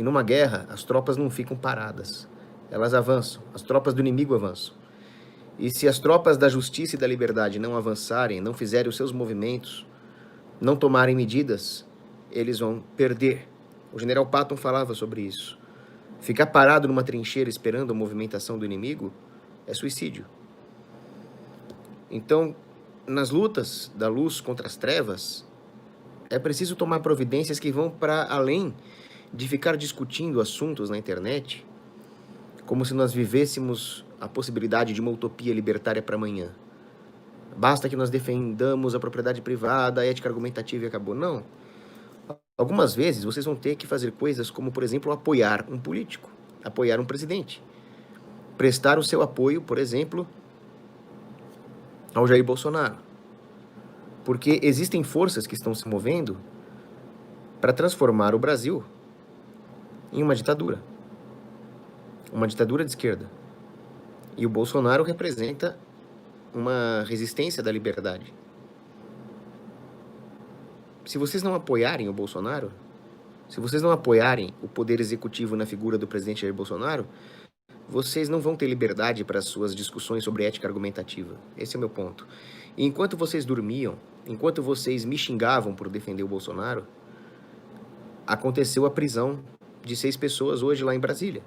E numa guerra, as tropas não ficam paradas. Elas avançam. As tropas do inimigo avançam. E se as tropas da justiça e da liberdade não avançarem, não fizerem os seus movimentos, não tomarem medidas, eles vão perder. O general Patton falava sobre isso. Ficar parado numa trincheira esperando a movimentação do inimigo é suicídio. Então, nas lutas da luz contra as trevas, é preciso tomar providências que vão para além de ficar discutindo assuntos na internet como se nós vivêssemos a possibilidade de uma utopia libertária para amanhã. Basta que nós defendamos a propriedade privada, a ética argumentativa e acabou. Não. Algumas vezes vocês vão ter que fazer coisas como, por exemplo, apoiar um político, apoiar um presidente. Prestar o seu apoio, por exemplo, ao Jair Bolsonaro. Porque existem forças que estão se movendo para transformar o Brasil em uma ditadura. Uma ditadura de esquerda. E o Bolsonaro representa uma resistência da liberdade. Se vocês não apoiarem o Bolsonaro, se vocês não apoiarem o poder executivo na figura do presidente Jair Bolsonaro, vocês não vão ter liberdade para as suas discussões sobre ética argumentativa. Esse é o meu ponto. E enquanto vocês dormiam, enquanto vocês me xingavam por defender o Bolsonaro, aconteceu a prisão de 6 pessoas hoje lá em Brasília.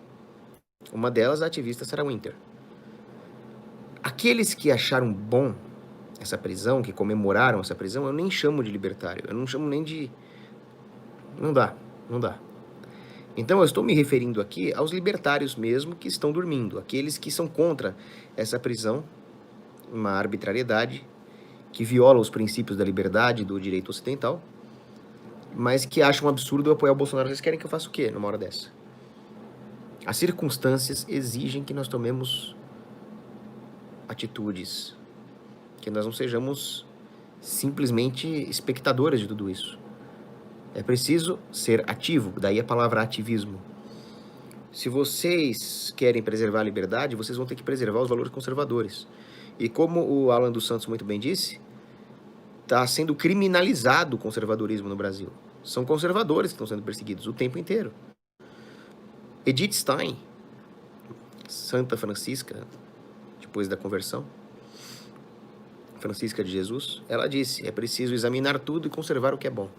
Uma delas, a ativista Sarah Winter. Aqueles que acharam bom essa prisão, que comemoraram essa prisão, eu nem chamo de libertário, eu não chamo nem de... Não dá. Então eu estou me referindo aqui aos libertários mesmo que estão dormindo, aqueles que são contra essa prisão, uma arbitrariedade que viola os princípios da liberdade e do direito ocidental, mas que acham um absurdo eu apoiar o Bolsonaro. Vocês querem que eu faça o quê numa hora dessa? As circunstâncias exigem que nós tomemos atitudes, que nós não sejamos simplesmente espectadores de tudo isso. É preciso ser ativo, daí a palavra ativismo. Se vocês querem preservar a liberdade, vocês vão ter que preservar os valores conservadores. E como o Alan dos Santos muito bem disse, está sendo criminalizado o conservadorismo no Brasil. São conservadores que estão sendo perseguidos o tempo inteiro. Edith Stein, Santa Francisca, depois da conversão, Francisca de Jesus, ela disse, é preciso examinar tudo e conservar o que é bom.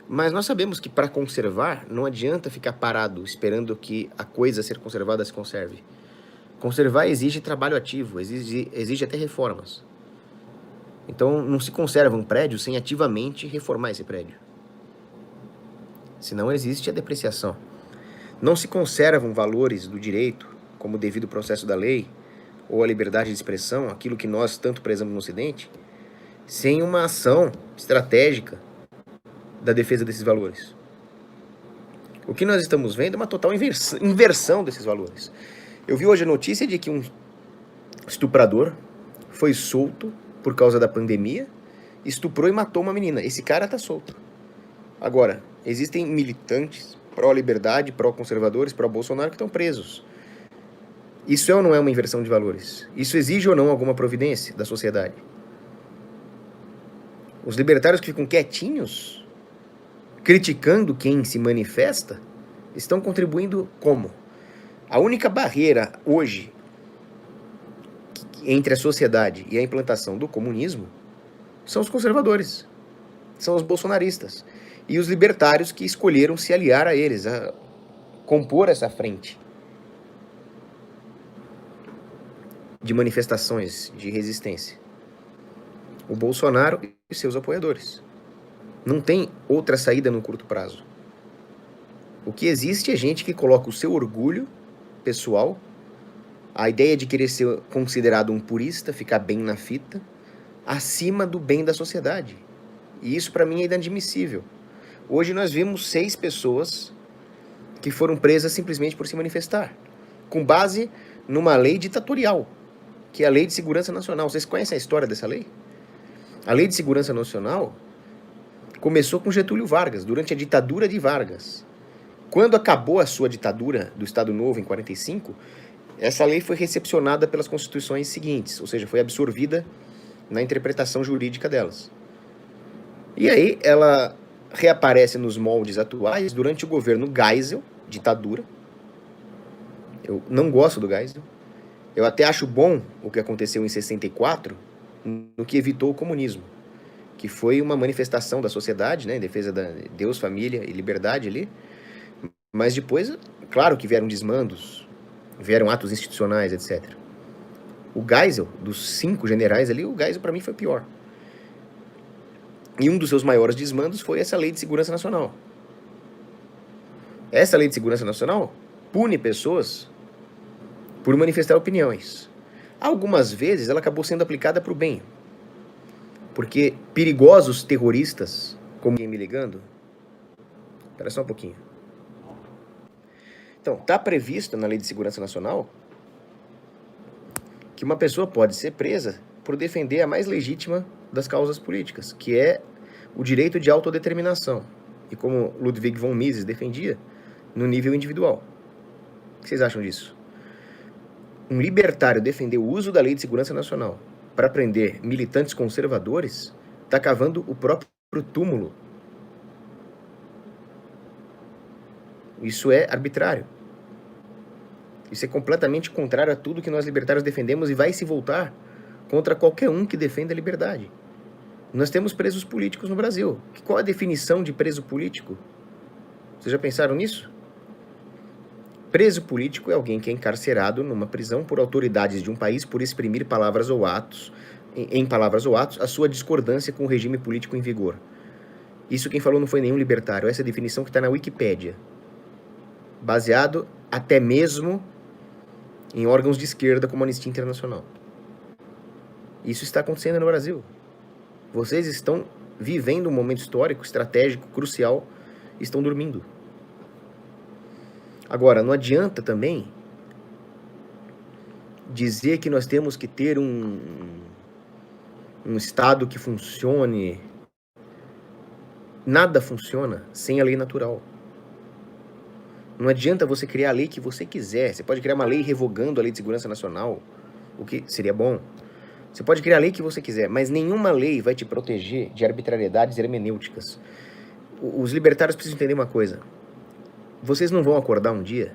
Mas nós sabemos que para conservar, não adianta ficar parado esperando que a coisa a ser conservada se conserve. Conservar exige trabalho ativo, exige até reformas. Então não se conserva um prédio sem ativamente reformar esse prédio. Senão existe a depreciação. Não se conservam valores do direito, como o devido processo da lei, ou a liberdade de expressão, aquilo que nós tanto prezamos no Ocidente, sem uma ação estratégica da defesa desses valores. O que nós estamos vendo é uma total inversão desses valores. Eu vi hoje a notícia de que um estuprador foi solto por causa da pandemia, estuprou e matou uma menina. Esse cara está solto. Agora, existem militantes pró-liberdade, pró-conservadores, pró-Bolsonaro que estão presos. Isso é ou não é uma inversão de valores? Isso exige ou não alguma providência da sociedade? Os libertários que ficam quietinhos, criticando quem se manifesta, estão contribuindo como? A única barreira hoje entre a sociedade e a implantação do comunismo são os conservadores, são os bolsonaristas e os libertários que escolheram se aliar a eles, a compor essa frente de manifestações de resistência. O Bolsonaro e seus apoiadores. Não tem outra saída no curto prazo. O que existe é gente que coloca o seu orgulho pessoal, a ideia de querer ser considerado um purista, ficar bem na fita, acima do bem da sociedade. E isso para mim é inadmissível. Hoje nós vimos 6 pessoas que foram presas simplesmente por se manifestar, com base numa lei ditatorial, que é a Lei de Segurança Nacional. Vocês conhecem a história dessa lei? A Lei de Segurança Nacional começou com Getúlio Vargas, durante a ditadura de Vargas. Quando acabou a sua ditadura do Estado Novo, em 45, essa lei foi recepcionada pelas constituições seguintes, ou seja, foi absorvida na interpretação jurídica delas. E aí ela reaparece nos moldes atuais durante o governo Geisel, ditadura. Eu não gosto do Geisel. Eu até acho bom o que aconteceu em 64, no que evitou o comunismo, que foi uma manifestação da sociedade, né, em defesa da Deus, família e liberdade ali. Mas depois, claro que vieram desmandos, vieram atos institucionais, etc. O Geisel, dos 5 generais ali, o Geisel para mim foi pior. E um dos seus maiores desmandos foi essa Lei de Segurança Nacional. Essa Lei de Segurança Nacional pune pessoas por manifestar opiniões. Algumas vezes ela acabou sendo aplicada para o bem. Porque perigosos terroristas, como alguém me ligando... Espera só um pouquinho. Então, está previsto na Lei de Segurança Nacional que uma pessoa pode ser presa por defender a mais legítima das causas políticas, que é o direito de autodeterminação. E como Ludwig von Mises defendia, no nível individual. O que vocês acham disso? Um libertário defender o uso da Lei de Segurança Nacional para prender militantes conservadores está cavando o próprio túmulo. Isso é arbitrário. Isso é completamente contrário a tudo que nós libertários defendemos e vai se voltar contra qualquer um que defenda a liberdade. Nós temos presos políticos no Brasil. Qual a definição de preso político? Vocês já pensaram nisso? Preso político é alguém que é encarcerado numa prisão por autoridades de um país por exprimir palavras ou atos, em palavras ou atos, a sua discordância com o regime político em vigor. Isso quem falou não foi nenhum libertário, essa é a definição que está na Wikipédia. Baseado até mesmo em órgãos de esquerda como a Anistia Internacional. Isso está acontecendo no Brasil. Vocês estão vivendo um momento histórico, estratégico, crucial, e estão dormindo. Agora, não adianta também dizer que nós temos que ter um Estado que funcione. Nada funciona sem a lei natural. Não adianta você criar a lei que você quiser. Você pode criar uma lei revogando a Lei de Segurança Nacional, o que seria bom. Você pode criar a lei que você quiser, mas nenhuma lei vai te proteger de arbitrariedades hermenêuticas. Os libertários precisam entender uma coisa. Vocês não vão acordar um dia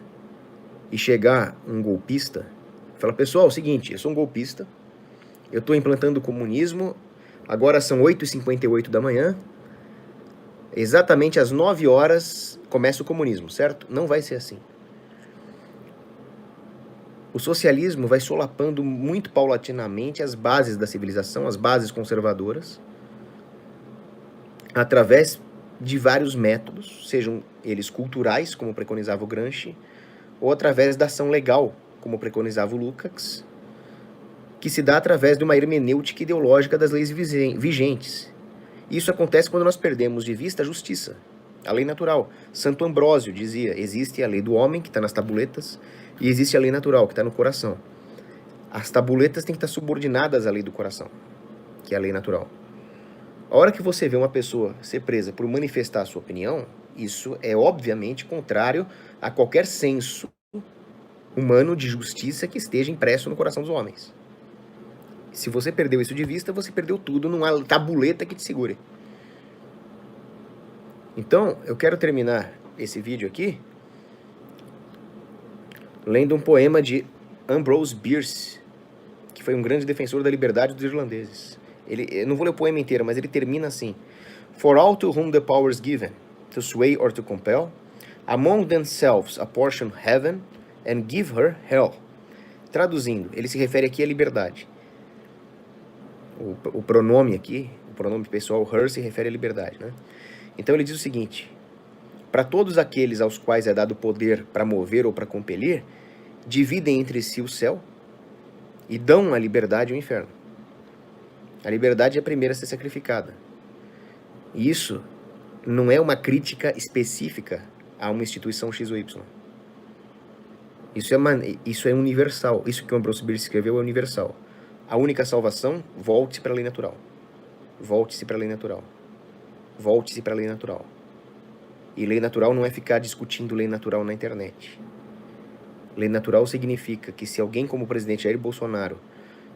e chegar um golpista e falar, pessoal, é o seguinte, eu sou um golpista, eu estou implantando o comunismo, agora são 8h58 da manhã, exatamente às 9 horas começa o comunismo, certo? Não vai ser assim. O socialismo vai solapando muito paulatinamente as bases da civilização, as bases conservadoras, através de vários métodos, sejam eles culturais, como preconizava o Gramsci, ou através da ação legal, como preconizava o Lukács, que se dá através de uma hermenêutica ideológica das leis vigentes. Isso acontece quando nós perdemos de vista a justiça, a lei natural. Santo Ambrósio dizia, existe a lei do homem, que está nas tabuletas, e existe a lei natural, que está no coração. As tabuletas têm que estar subordinadas à lei do coração, que é a lei natural. A hora que você vê uma pessoa ser presa por manifestar a sua opinião, isso é obviamente contrário a qualquer senso humano de justiça que esteja impresso no coração dos homens. Se você perdeu isso de vista, você perdeu tudo numa tabuleta que te segure. Então, eu quero terminar esse vídeo aqui lendo um poema de Ambrose Bierce, que foi um grande defensor da liberdade dos irlandeses. Eu não vou ler o poema inteiro, mas ele termina assim. For all to whom the power is given, to sway or to compel, among themselves apportion heaven and give her hell. Traduzindo, ele se refere aqui à liberdade. O pronome aqui, o pronome pessoal, her, se refere à liberdade, né? Então ele diz o seguinte: para todos aqueles aos quais é dado poder para mover ou para compelir, dividem entre si o céu e dão a liberdade ao inferno. A liberdade é a primeira a ser sacrificada. E isso não é uma crítica específica a uma instituição X ou Y. Isso é universal. Isso que o Ambrose Bierce escreveu é universal. A única salvação, volte-se para a lei natural. Volte-se para a lei natural. Volte-se para a lei natural. E lei natural não é ficar discutindo lei natural na internet. Lei natural significa que se alguém como o presidente Jair Bolsonaro